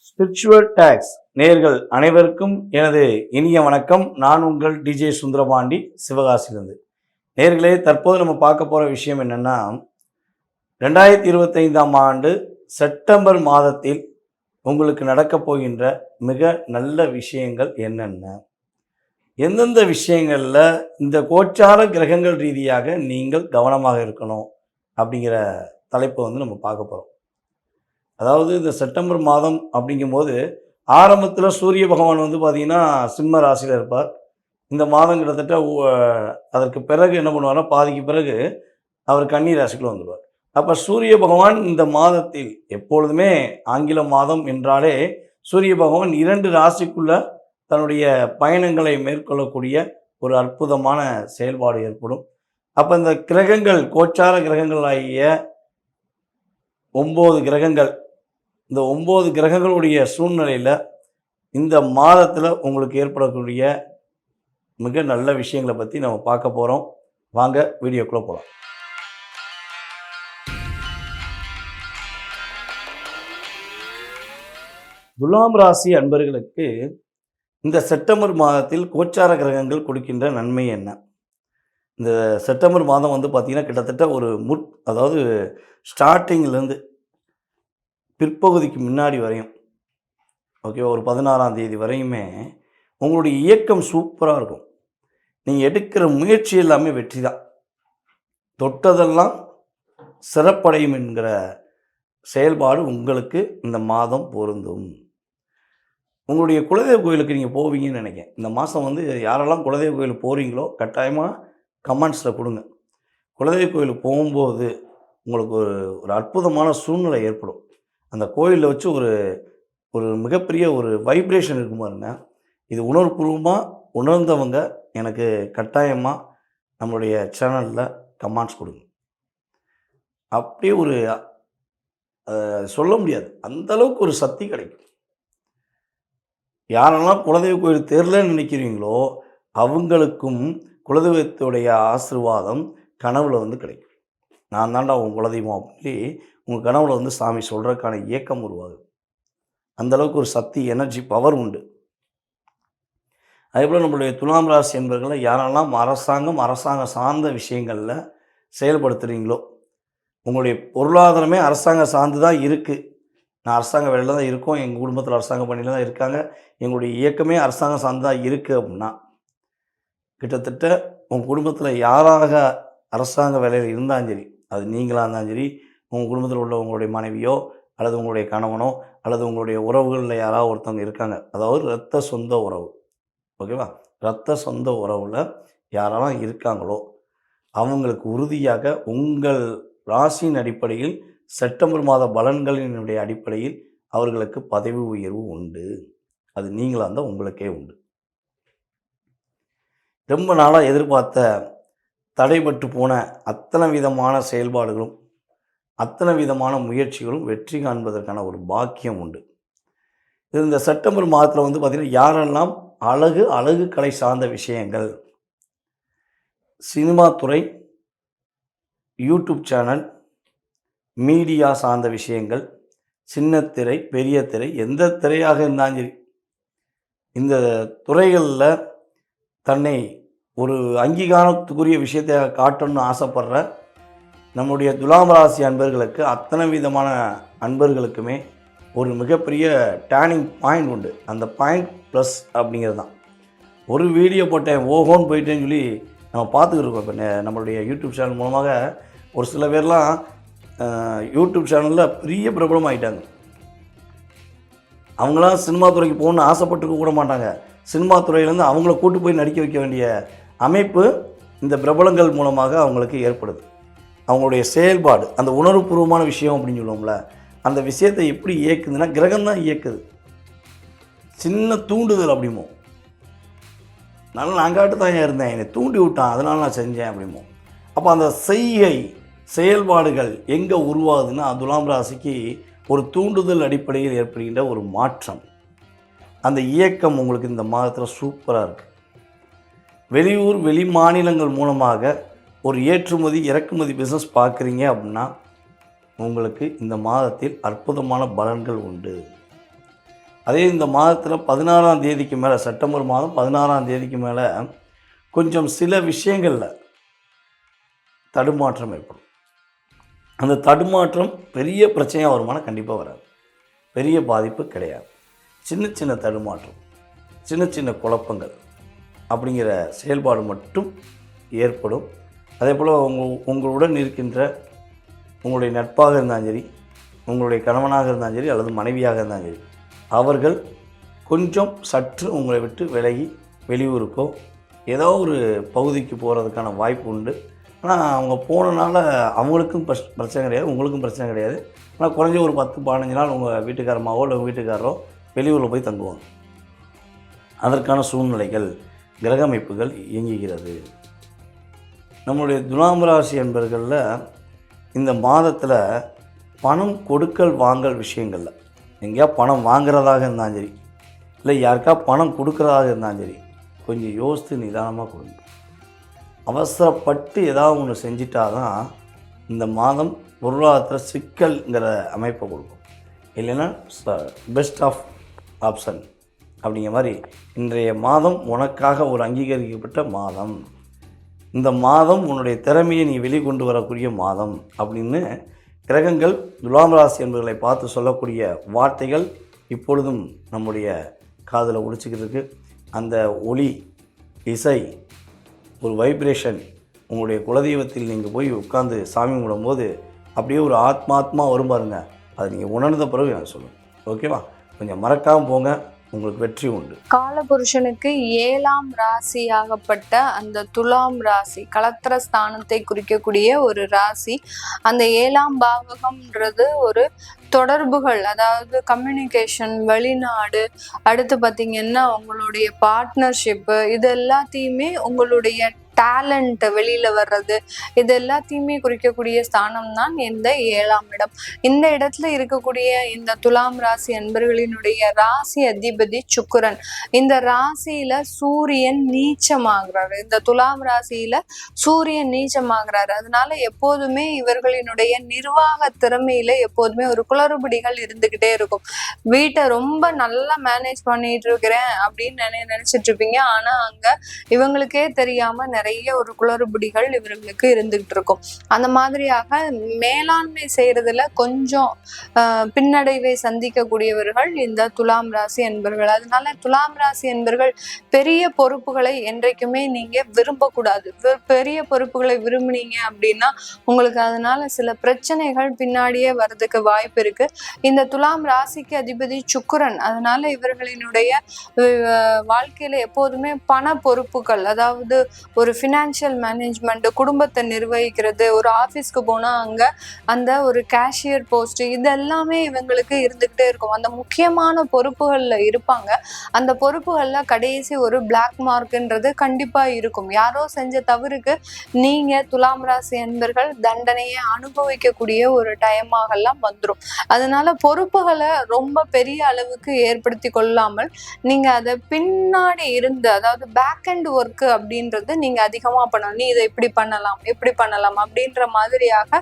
Spiritual tax நேயர்கள் அனைவருக்கும் எனது இனிய வணக்கம். நான் உங்கள் டிஜே சுந்தரபாண்டி, சிவகாசியிலிருந்து. நேயர்களே, தற்போது நம்ம பார்க்க போகிற விஷயம் என்னென்னா, 2025ஆம் ஆண்டு செப்டம்பர் மாதத்தில் உங்களுக்கு நடக்கப் போகின்ற மிக நல்ல விஷயங்கள் என்னென்ன, எந்தெந்த விஷயங்களில் இந்த கோச்சார கிரகங்கள் ரீதியாக நீங்கள் கவனமாக இருக்கணும் அப்படிங்கிற தலைப்பை நம்ம பார்க்க போகிறோம். அதாவது இந்த செப்டம்பர் மாதம் அப்படிங்கும்போது ஆரம்பத்தில் சூரிய பகவான் பார்த்திங்கன்னா சிம்ம ராசியில் இருப்பார். இந்த மாதம் கிட்டத்தட்ட அதற்கு பிறகு என்ன பண்ணுவார்னா, பாதிக்கு பிறகு அவர் கன்னி ராசிக்குள்ளே வந்துடுவார். அப்போ சூரிய பகவான் இந்த மாதத்தில் எப்பொழுதுமே ஆங்கில மாதம் என்றாலே சூரிய பகவான் 2 ராசிக்குள்ளே தன்னுடைய பயணங்களை மேற்கொள்ளக்கூடிய ஒரு அற்புதமான செயல்பாடு ஏற்படும். அப்போ இந்த கிரகங்கள், கோச்சார கிரகங்கள் ஆகிய 9 கிரகங்கள், இந்த 9 கிரகங்களுடைய சூழ்நிலையில் இந்த மாதத்தில் உங்களுக்கு ஏற்படக்கூடிய மிக நல்ல விஷயங்களை பற்றி நம்ம பார்க்க போகிறோம். வாங்க வீடியோக்குள்ளே போகலாம். துலாம் ராசி அன்பர்களுக்கு இந்த செப்டம்பர் மாதத்தில் கோச்சார கிரகங்கள் கொடுக்கின்ற நன்மை என்ன? இந்த செப்டம்பர் மாதம் பார்த்திங்கன்னா கிட்டத்தட்ட ஒரு அதாவது ஸ்டார்டிங்லேருந்து பிற்பகுதிக்கு முன்னாடி வரையும், ஓகேவா, ஒரு 16ஆம் தேதி வரையுமே உங்களுடைய இயக்கம் சூப்பராக இருக்கும். நீங்கள் எடுக்கிற முயற்சி எல்லாமே வெற்றி தான். தொட்டதெல்லாம் சிறப்படையும் என்கிற செயல்பாடு உங்களுக்கு இந்த மாதம் பொருந்தும். உங்களுடைய குலதெய்வ கோயிலுக்கு நீங்கள் போவீங்கன்னு நினைக்கிறேன். இந்த மாதம் யாரெல்லாம் குலதெய்வ கோயிலுக்கு போகிறீங்களோ கட்டாயமாக கமெண்ட்ஸில் கொடுங்க. குலதெய்வ கோயிலுக்கு போகும்போது உங்களுக்கு ஒரு அற்புதமான சூழ்நிலை ஏற்படும். அந்த கோயிலில் வச்சு ஒரு மிகப்பெரிய ஒரு வைப்ரேஷன் இருக்கும் பாருங்க. இது உணர்வுபூர்வமாக உணர்ந்தவங்க எனக்கு கட்டாயமாக நம்மளுடைய சேனலில் கமெண்ட்ஸ் கொடுங்க. அப்படியே சொல்ல முடியாது, அந்தளவுக்கு ஒரு சக்தி கிடைக்கும். யாரெல்லாம் குலதெய்வ கோயில் தெரியலன்னு நினைக்கிறீங்களோ அவங்களுக்கும் குலதெய்வத்துடைய ஆசீர்வாதம் கனவுல கிடைக்கும். நான் தாண்டா உங்கள் குலதெய்வம் அப்படி உங்கள் கனவுல சாமி சொல்கிறதுக்கான இயக்கம் உருவாகுது. அந்தளவுக்கு ஒரு சக்தி, எனர்ஜி, பவர் உண்டு. அதேபோல் நம்மளுடைய துலாம் ராசி என்பவர்களை யாரெல்லாம் அரசாங்கம் சார்ந்த விஷயங்களில் செயல்படுத்துகிறீங்களோ, உங்களுடைய பொருளாதாரமே அரசாங்கம் சார்ந்து தான் இருக்குது. நான் அரசாங்க வேலையில் தான் இருக்கோம், எங்கள் குடும்பத்தில் அரசாங்க பணியில் தான் இருக்காங்க, எங்களுடைய இயக்கமே அரசாங்கம் சார்ந்து தான் இருக்குது அப்படின்னா, கிட்டத்தட்ட உங்கள் குடும்பத்தில் யாராக அரசாங்க வேலையில் இருந்தாலும் சரி, அது நீங்களாக இருந்தாலும் சரி, உங்கள் குடும்பத்தில் உள்ள உங்களுடைய மனைவியோ அல்லது உங்களுடைய கணவனோ அல்லது உங்களுடைய உறவுகளில் யாராவது ஒருத்தவங்க இருக்காங்க, அதாவது இரத்த சொந்த உறவு, ஓகேவா, இரத்த சொந்த உறவில் யாரெல்லாம் இருக்காங்களோ அவங்களுக்கு உறுதியாக உங்கள் ராசியின் அடிப்படையில் செப்டம்பர் மாத பலன்களினுடைய அடிப்படையில் அவர்களுக்கு பதவி உயர்வு உண்டு. அது நீங்களாக இருந்தால் உங்களுக்கே உண்டு. ரொம்ப நாளாக எதிர்பார்த்த தடைபட்டு போன அத்தனை விதமான செயல்பாடுகளும் அத்தனை விதமான முயற்சிகளும் வெற்றி காண்பதற்கான ஒரு பாக்கியம் உண்டு. இது இந்த செப்டம்பர் மாதத்தில் பார்த்திங்கன்னா யாரெல்லாம் அழகு கலை சார்ந்த விஷயங்கள், சினிமா துறை, யூடியூப் சேனல், மீடியா சார்ந்த விஷயங்கள், சின்ன திரை, பெரிய திரை, எந்த திரையாக இருந்தாலும் சரி, இந்த துறைகளில் தன்னை ஒரு அங்கீகாரத்துக்குரிய விஷயத்தை காட்டணும்னு ஆசைப்படுற நம்முடைய துலாம் ராசி அன்பர்களுக்கு, அத்தனை விதமான அன்பர்களுக்குமே ஒரு மிகப்பெரிய டேர்னிங் பாயிண்ட் உண்டு. அந்த பாயிண்ட் ப்ளஸ் அப்படிங்கிறது தான். ஒரு வீடியோ போட்டேன், ஓஹோன்னு போயிட்டேன்னு சொல்லி நம்ம பார்த்துக்கிட்டு இருக்கோம். இப்போ நம்மளுடைய யூடியூப் சேனல் மூலமாக ஒரு சில பேர்லாம் யூடியூப் சேனலில் பெரிய பிரபலம் ஆகிட்டாங்க. அவங்களாம் சினிமா துறைக்கு போகணுன்னு ஆசைப்பட்டுக்க கூட மாட்டாங்க. சினிமா துறையிலேருந்து அவங்கள கூட்டு போய் நடிக்க வைக்க வேண்டிய அமைப்பு இந்த பிரபலங்கள் மூலமாக அவங்களுக்கு ஏற்படுது. அவங்களுடைய செயல்பாடு, அந்த உணர்வுபூர்வமான விஷயம் அப்படின்னு சொல்லுவோம்ல, அந்த விஷயத்தை எப்படி இயக்குதுன்னா கிரகம்தான் இயக்குது. சின்ன தூண்டுதல் அப்படிமோ, நான் அங்காட்டு தான் இருந்தேன், என்னை தூண்டி விட்டான், அதனால நான் செஞ்சேன் அப்படிமோ. அப்போ அந்த செயல்பாடுகள் எங்கே உருவாகுதுன்னா துலாம் ராசிக்கு ஒரு தூண்டுதல் அடிப்படையில் ஏற்படுகின்ற ஒரு மாற்றம், அந்த இயக்கம் உங்களுக்கு இந்த மாதத்தில் சூப்பராக இருக்குது. வெளியூர் வெளி மாநிலங்கள் மூலமாக ஒரு ஏற்றுமதி இறக்குமதி பிஸ்னஸ் பார்க்குறீங்க அப்படின்னா உங்களுக்கு இந்த மாதத்தில் அற்புதமான பலன்கள் உண்டு. அதே இந்த மாதத்தில் 16ஆம் தேதிக்கு மேலே, செப்டம்பர் மாதம் 16ஆம் தேதிக்கு மேலே கொஞ்சம் சில விஷயங்களில் தடுமாற்றம் ஏற்படும். அந்த தடுமாற்றம் பெரிய பிரச்சனையாக வருமானா கண்டிப்பாக வராது. பெரிய பாதிப்பு கிடையாது. சின்ன சின்ன தடுமாற்றம், சின்ன சின்ன குழப்பங்கள் அப்படிங்கிற செயல்பாடு மட்டும் ஏற்படும். அதே போல் உங்களுடன் இருக்கின்ற உங்களுடைய நட்பாக இருந்தாலும் சரி, உங்களுடைய கணவனாக இருந்தாலும் சரி, அல்லது மனைவியாக இருந்தாலும் சரி, அவர்கள் கொஞ்சம் சற்று உங்களை விட்டு விலகி வெளியூருக்கோ ஏதோ ஒரு பகுதிக்கு போகிறதுக்கான வாய்ப்பு உண்டு. ஆனால் அவங்க போனனால அவங்களுக்கும் பிரச்சனை கிடையாது, உங்களுக்கும் பிரச்சனை கிடையாது. ஆனால் குறைஞ்ச ஒரு 10-15 நாள் உங்கள் வீட்டுக்காரமாவோ இல்லை உங்கள் வீட்டுக்காரரோ வெளியூரில் போய் தங்குவாங்க. அதற்கான சூழ்நிலைகள், கிரக அமைப்புகள் இயங்குகிறது. நம்மளுடைய துலாம் ராசி என்பர்களில் இந்த மாதத்தில் பணம் கொடுக்கல் வாங்கல் விஷயங்களில் எங்கேயா பணம் வாங்குறதாக இருந்தாலும் சரி, இல்லை யாருக்கா பணம் கொடுக்குறதாக இருந்தாலும் சரி, கொஞ்சம் யோசித்து நிதானமாக கொடுங்க. அவசரப்பட்டு ஏதாவது ஒன்று செஞ்சிட்டாதான் இந்த மாதம் பொருளாதாரத்தில் சிக்கல்ங்கிற அமைப்பை கொடுக்கும். இல்லைன்னா பெஸ்ட் ஆஃப் ஆப்ஷன் அப்படிங்கிற மாதிரி இன்றைய மாதம் உனக்காக ஒரு அங்கீகரிக்கப்பட்ட மாதம், இந்த மாதம் உன்னுடைய திறமையை நீ வெளிக்கொண்டு வரக்கூடிய மாதம் அப்படின்னு கிரகங்கள் துலாம் ராசி என்பவர்களை பார்த்து சொல்லக்கூடிய வார்த்தைகள் இப்பொழுதும் நம்முடைய காதில் ஒலிச்சுக்கிட்டு அந்த ஒளி, இசை, ஒரு வைப்ரேஷன் உங்களுடைய குலதெய்வத்தில் நீங்கள் போய் உட்காந்து சாமி கும்பிடும்போது அப்படியே ஒரு ஆத்மா வரும் பாருங்க. அதை நீங்கள் உணர்ந்த பிறகு எனக்கு சொல்லுங்கள். ஓகேவா? கொஞ்சம் மறக்காமல் போங்க, உங்களுக்கு வெற்றி உண்டு. காலபுருஷனுக்கு 7ஆம் ராசியாகப்பட்ட அந்த துலாம் ராசி களத்திர ஸ்தானத்தை குறிக்கக்கூடிய ஒரு ராசி. அந்த 7ஆம் பாவகம்ன்றது ஒரு தொடர்புகள், அதாவது கம்யூனிகேஷன், வெளிநாடு, அடுத்து பார்த்தீங்கன்னா உங்களுடைய பார்ட்னர்ஷிப்பு, இது எல்லாத்தையுமே உங்களுடைய டேலண்ட் வெளியில வர்றது, இது எல்லாத்தையுமே குறிக்கக்கூடிய ஸ்தானம் தான் இந்த 7ஆம் இடம். இந்த இடத்துல இருக்கக்கூடிய இந்த துலாம் ராசி அன்பர்களினுடைய ராசி அதிபதி சுக்கிரன். இந்த ராசியில சூரியன் நீச்சமாகிறாரு. இந்த துலாம் ராசியில சூரியன் நீச்சமாகிறாரு. அதனால எப்போதுமே இவர்களினுடைய நிர்வாக திறமையில எப்போதுமே ஒரு குளறுபடிகள் இருந்துகிட்டே இருக்கும். வீட்டை ரொம்ப நல்லா மேனேஜ் பண்ணிட்டு இருக்கிறேன் அப்படின்னு நினைச்சிட்டு இருப்பீங்க. ஆனா அங்க இவங்களுக்கே தெரியாம நிறைய ஒரு குளறுபடிகள் இவர்களுக்கு இருந்துகிட்டு இருக்கும். அந்த மாதிரியாக மேலாண்மை செய்யறதுல கொஞ்சம் பின்னடைவை சந்திக்கக்கூடியவர்கள் இந்த துலாம் ராசி என்பர்கள். அதனால துலாம் ராசி என்பர்கள் பெரிய பொறுப்புகளை என்றைக்குமே நீங்க விரும்பக்கூடாது. பெரிய பொறுப்புகளை விரும்புனீங்க அப்படின்னா உங்களுக்கு அதனால சில பிரச்சனைகள் பின்னாடியே வர்றதுக்கு வாய்ப்பு இருக்கு. இந்த துலாம் ராசிக்கு அதிபதி சுக்கிரன். அதனால இவர்களினுடைய வாழ்க்கையில எப்போதுமே பண பொறுப்புகள், அதாவது ஒரு ஃபினான்ஷியல் மேனேஜ்மெண்ட், குடும்பத்தை நிர்வகிக்கிறது, ஒரு ஆஃபீஸ்க்கு போனா அங்க அந்த ஒரு கேஷியர் போஸ்ட், இதெல்லாமே இவங்களுக்கு இருந்துகிட்டே இருக்கும். அந்த முக்கியமான பொறுப்புகள்ல இருப்பாங்க. அந்த பொறுப்புகள்ல கடைசி ஒரு பிளாக் மார்க்ன்றது கண்டிப்பா இருக்கும். யாரோ செஞ்ச தவறுக்கு நீங்க துலாம் ராசி என்பர்கள் தண்டனையை அனுபவிக்கக்கூடிய ஒரு டைமாகலாம் வந்துடும். அதனால பொறுப்புகளை ரொம்ப பெரிய அளவுக்கு ஏற்படுத்தி கொள்ளாமல் நீங்க அதை பின்னாடி இருந்து, அதாவது பேக் அண்ட் ஒர்க் அப்படின்றது நீங்க அதிகமா பண்ணணும். நீ இதை இப்படி பண்ணலாம் அப்படின்ற மாதிரியாக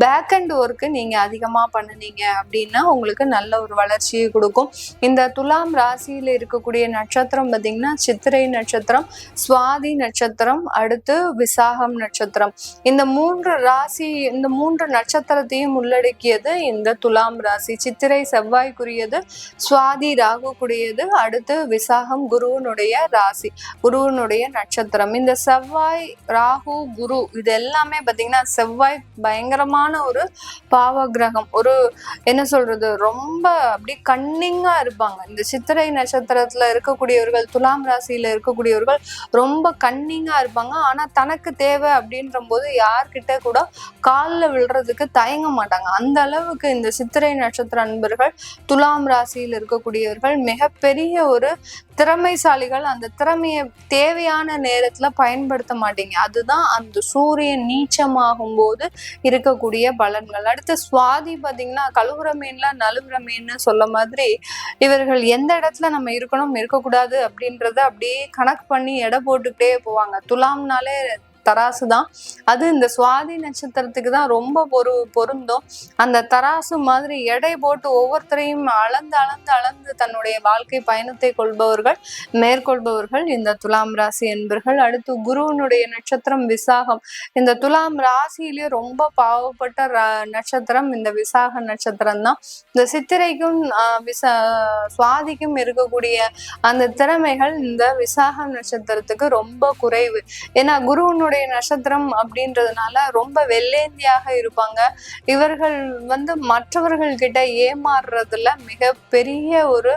பேக் அண்ட் ஒர்க்கு நீங்க அதிகமா பண்ணுனீங்க அப்படின்னா உங்களுக்கு நல்ல ஒரு வளர்ச்சியை கொடுக்கும். இந்த துலாம் ராசியில இருக்கக்கூடிய நட்சத்திரம் பார்த்தீங்கன்னா சித்திரை நட்சத்திரம், சுவாதி நட்சத்திரம், அடுத்து விசாகம் நட்சத்திரம். இந்த 3 ராசி, இந்த 3 நட்சத்திரத்தையும் உள்ளடக்கியது இந்த துலாம் ராசி. சித்திரை செவ்வாய்க்குரியது, சுவாதி ராகுக்குரியது, அடுத்து விசாகம் குருவனுடைய ராசி, குருவனுடைய நட்சத்திரம். இந்த செவ்வாய், ராகு, குரு இது எல்லாமே பார்த்தீங்கன்னா செவ்வாய் பயங்கரமான ஒரு பாவ கிரகம். ஒரு என்ன சொல்றது, ரொம்ப அப்படி கன்னிங்கா இருப்பாங்க. இந்த சித்திரை நட்சத்திரத்துல இருக்கக்கூடியவர்கள், துலாம் ராசியில இருக்கக்கூடியவர்கள் ரொம்ப கன்னிங்கா இருப்பாங்க. ஆனா தனக்கு தேவை அப்படின்ற போது யார்கிட்ட கூட காலில் விழுறதுக்கு தயங்க மாட்டாங்க. அந்த அளவுக்கு இந்த சித்திரை நட்சத்திர அன்பர்கள், துலாம் ராசியில் இருக்கக்கூடியவர்கள் மிகப்பெரிய ஒரு திறமைசாலிகள். அந்த திறமையை தேவையான நேரத்துல பயன்படுத்த மாட்டீங்க. அதுதான் அந்த சூரியன் நீச்சமாகும் போது இருக்கக்கூடிய பலன்கள். அடுத்து சுவாதி பார்த்தீங்கன்னா கழுவுற மீன்ல நழுவுற மீன்னு சொல்ல மாதிரி இவர்கள் எந்த இடத்துல நம்ம இருக்கணும் இருக்கக்கூடாது அப்படின்றத அப்படியே கணக்கு பண்ணி எடை போட்டுக்கிட்டே போவாங்க. துலாம்னாலே தராசு தான். அது இந்த சுவாதி நட்சத்திரத்துக்கு தான் ரொம்ப பொருந்தும். அந்த தராசு மாதிரி எடை போட்டு ஒவ்வொருத்தரையும் அளந்து அளந்து அளந்து தன்னுடைய வாழ்க்கை பயணத்தை மேற்கொள்பவர்கள் இந்த துலாம் ராசி என்பர்கள். அடுத்து குருவனுடைய நட்சத்திரம் விசாகம். இந்த துலாம் ராசியிலேயே ரொம்ப பாவப்பட்ட நட்சத்திரம் இந்த விசாக நட்சத்திரம் தான். இந்த சித்திரைக்கும் சுவாதிக்கும் இருக்கக்கூடிய அந்த திறமைகள் இந்த விசாக நட்சத்திரத்துக்கு ரொம்ப குறைவு. ஏன்னா குருவனுடைய நட்சத்திரம் அப்படின்றதுனால ரொம்ப வெள்ளேந்தியாக இருப்பாங்க. இவர்கள் மற்றவர்கள் கிட்ட ஏமாறுறதுல மிக பெரிய ஒரு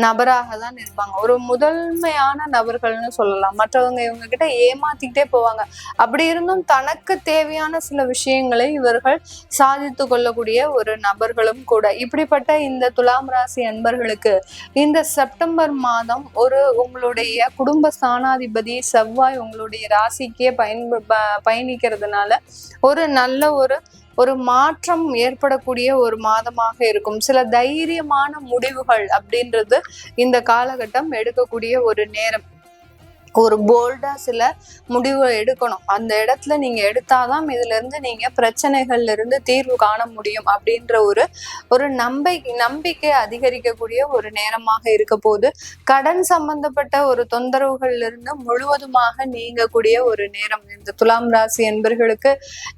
நபராக தான் இருப்பாங்க. ஒரு முதன்மையான நபர்கள்னு சொல்லலாம். மற்றவங்க இவங்க கிட்ட ஏமாத்திக்கிட்டே போவாங்க. அப்படி இருந்தும் தனக்கு தேவையான சில விஷயங்களை இவர்கள் சாதித்து கொள்ளக்கூடிய ஒரு நபர்களும் கூட. இப்படிப்பட்ட இந்த துலாம் ராசி அன்பர்களுக்கு இந்த செப்டம்பர் மாதம் உங்களுடைய குடும்ப ஸ்தானாதிபதி செவ்வாய் உங்களுடைய ராசிக்கே பயணிக்கிறதுனால ஒரு நல்ல ஒரு மாற்றம் ஏற்படக்கூடிய ஒரு மாதமாக இருக்கும். சில தைரியமான முடிவுகள் அப்படின்றது இந்த காலகட்டம் எடுக்கக்கூடிய ஒரு நேரம். ஒரு போல்டா சில முடிவு எடுக்கணும். அந்த இடத்துல நீங்க எடுத்தாதான் இதுல இருந்து நீங்க பிரச்சனைகள்ல இருந்து தீர்வு காண முடியும் அப்படின்ற ஒரு நம்பிக்கை அதிகரிக்கக்கூடிய ஒரு நேரமாக இருக்க போது. கடன் சம்பந்தப்பட்ட ஒரு தொந்தரவுகள்ல இருந்து முழுவதுமாக நீங்கக்கூடிய ஒரு நேரம். இந்த துலாம் ராசி என்பர்களுக்கு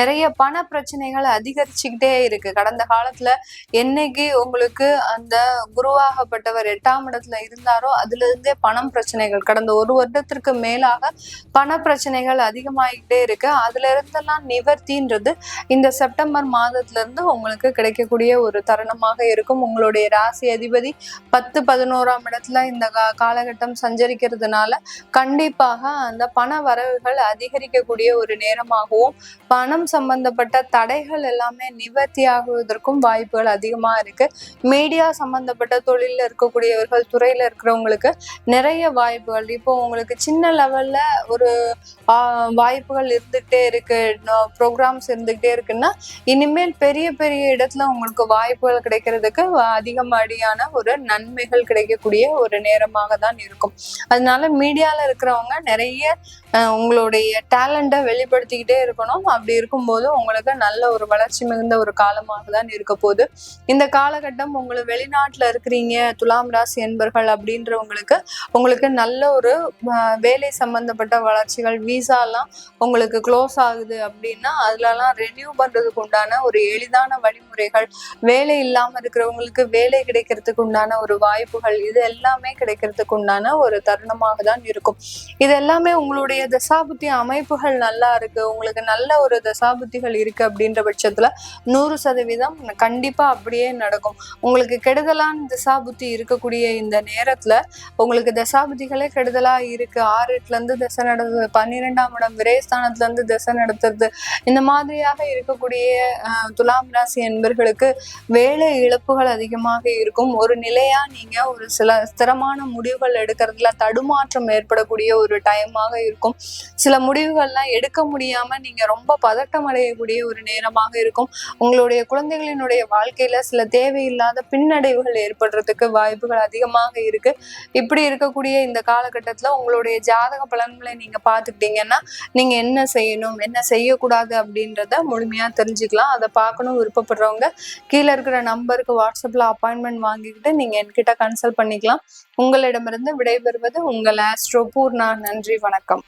நிறைய பண பிரச்சனைகள் அதிகரிச்சுக்கிட்டே இருக்கு. கடந்த காலத்துல என்னைக்கு உங்களுக்கு அந்த குருவாகப்பட்டவர் 8ஆம் இடத்துல இருந்தாரோ அதுல இருந்தே பணம் பிரச்சனைகள் கடந்த ஒரு வருடத்திற்கு மேலாக பண பிரச்சனைகள் அதிகமாகிட்டே இருக்கு. அதுல இருந்தெல்லாம் நிவர்த்தின்றது இந்த செப்டம்பர் மாதத்துல இருந்து உங்களுக்கு கிடைக்கக்கூடிய ஒரு தருணமாக இருக்கும். உங்களுடைய ராசி அதிபதி 10, 11ஆம் இடத்துல இந்த காலகட்டம் சஞ்சரிக்கிறதுனால கண்டிப்பாக அந்த பண வரவுகள் அதிகரிக்கக்கூடிய ஒரு நேரமாகவும் பணம் சம்பந்தப்பட்ட தடைகள் எல்லாமே நிவர்த்தி ஆகுவதற்கும் வாய்ப்புகள் அதிகமா இருக்கு. மீடியா சம்பந்தப்பட்ட தொழில இருக்கக்கூடியவர்கள், துறையில இருக்கிறவங்களுக்கு நிறைய வாய்ப்புகள். இப்போ உங்களுக்கு சின்ன லெவல்ல ஒரு வாய்ப்புகள் இருந்துகிட்டே இருக்கு, ப்ரோக்ராம்ஸ் இருந்துகிட்டே இருக்குன்னா இனிமேல் பெரிய பெரிய இடத்துல உங்களுக்கு வாய்ப்புகள் கிடைக்கிறதுக்கு அதிகப்படியான ஒரு நன்மைகள் கிடைக்கக்கூடிய ஒரு நேரமாக தான் இருக்கும். அதனால மீடியால இருக்கிறவங்க நிறைய உங்களுடைய டேலண்ட்டை வெளிப்படுத்திக்கிட்டே இருக்கணும். அப்படி இருக்கும்போது உங்களுக்கு நல்ல ஒரு வளர்ச்சி மிகுந்த ஒரு காலமாக தான் இருக்க போகுது. இந்த காலகட்டம் உங்களுக்கு வெளிநாட்டுல இருக்கிறீங்க துலாம் ராசி என்பர்கள் உங்களுக்கு நல்ல ஒரு வேலை சம்பந்தப்பட்ட வளர்ச்சிகள், விசாலாம் உங்களுக்கு க்ளோஸ் ஆகுது அப்படின்னா அதுலலாம் ரெனியூ பண்றதுக்கு உண்டான ஒரு எளிதான வழிமுறைகள், வேலை இல்லாம இருக்கிறவங்களுக்கு வேலை கிடைக்கிறதுக்கு உண்டான ஒரு வாய்ப்புகள், இது எல்லாமே கிடைக்கிறதுக்கு உண்டான ஒரு தருணமாக தான் இருக்கும். இது எல்லாமே உங்களுடைய தசாபுத்தி அமைப்புகள் நல்லா இருக்கு, உங்களுக்கு நல்ல ஒரு தசாபுத்திகள் இருக்கு அப்படின்ற பட்சத்துல 100% கண்டிப்பா அப்படியே நடக்கும். உங்களுக்கு கெடுதலான தசாபுத்தி இருக்கக்கூடிய இந்த நேரத்துல உங்களுக்கு தசாபுத்திகளே கெடுதலா இருக்கு, 6-8ல இருந்து திசை நடத்துறது, 12ஆம் இடம் விரயஸ்தானத்துல இருந்து திசை நடத்துறது, இந்த மாதிரியாக இருக்கக்கூடிய துலாம் ராசி என்பர்களுக்கு வேலை இழப்புகள் அதிகமாக இருக்கும். ஒரு நிலையா நீங்க ஒரு சில ஸ்திரமான முடிவுகள் எடுக்கிறதுல தடுமாற்றம் ஏற்படக்கூடிய ஒரு டைமாக இருக்கும். சில முடிவுகள்லாம் எடுக்க முடியாம நீங்க ரொம்ப பதட்டம் அடையக்கூடிய ஒரு நேரமாக இருக்கும். உங்களுடைய குழந்தைகளினுடைய வாழ்க்கையில சில தேவையில்லாத பின்னடைவுகள் ஏற்படுறதுக்கு வாய்ப்புகள் அதிகமாக இருக்கு. இப்படி இருக்கக்கூடிய இந்த காலகட்டத்துல உங்களுடைய ஜாதக பலன்களை நீங்க பார்த்துக்கிட்டீங்கன்னா நீங்க என்ன செய்யணும் என்ன செய்யக்கூடாது அப்படின்றத முழுமையா தெரிஞ்சுக்கலாம். அதை பார்க்கணும் விருப்பப்படுறவங்க கீழே இருக்கிற நம்பருக்கு வாட்ஸ்அப்ல அப்பாயின்மெண்ட் வாங்கிக்கிட்டு நீங்க என்கிட்ட கன்சல்ட் பண்ணிக்கலாம். உங்களிடமிருந்து விடைபெறுவது உங்கள் ஆஸ்ட்ரோ பூர்ணா. நன்றி, வணக்கம்.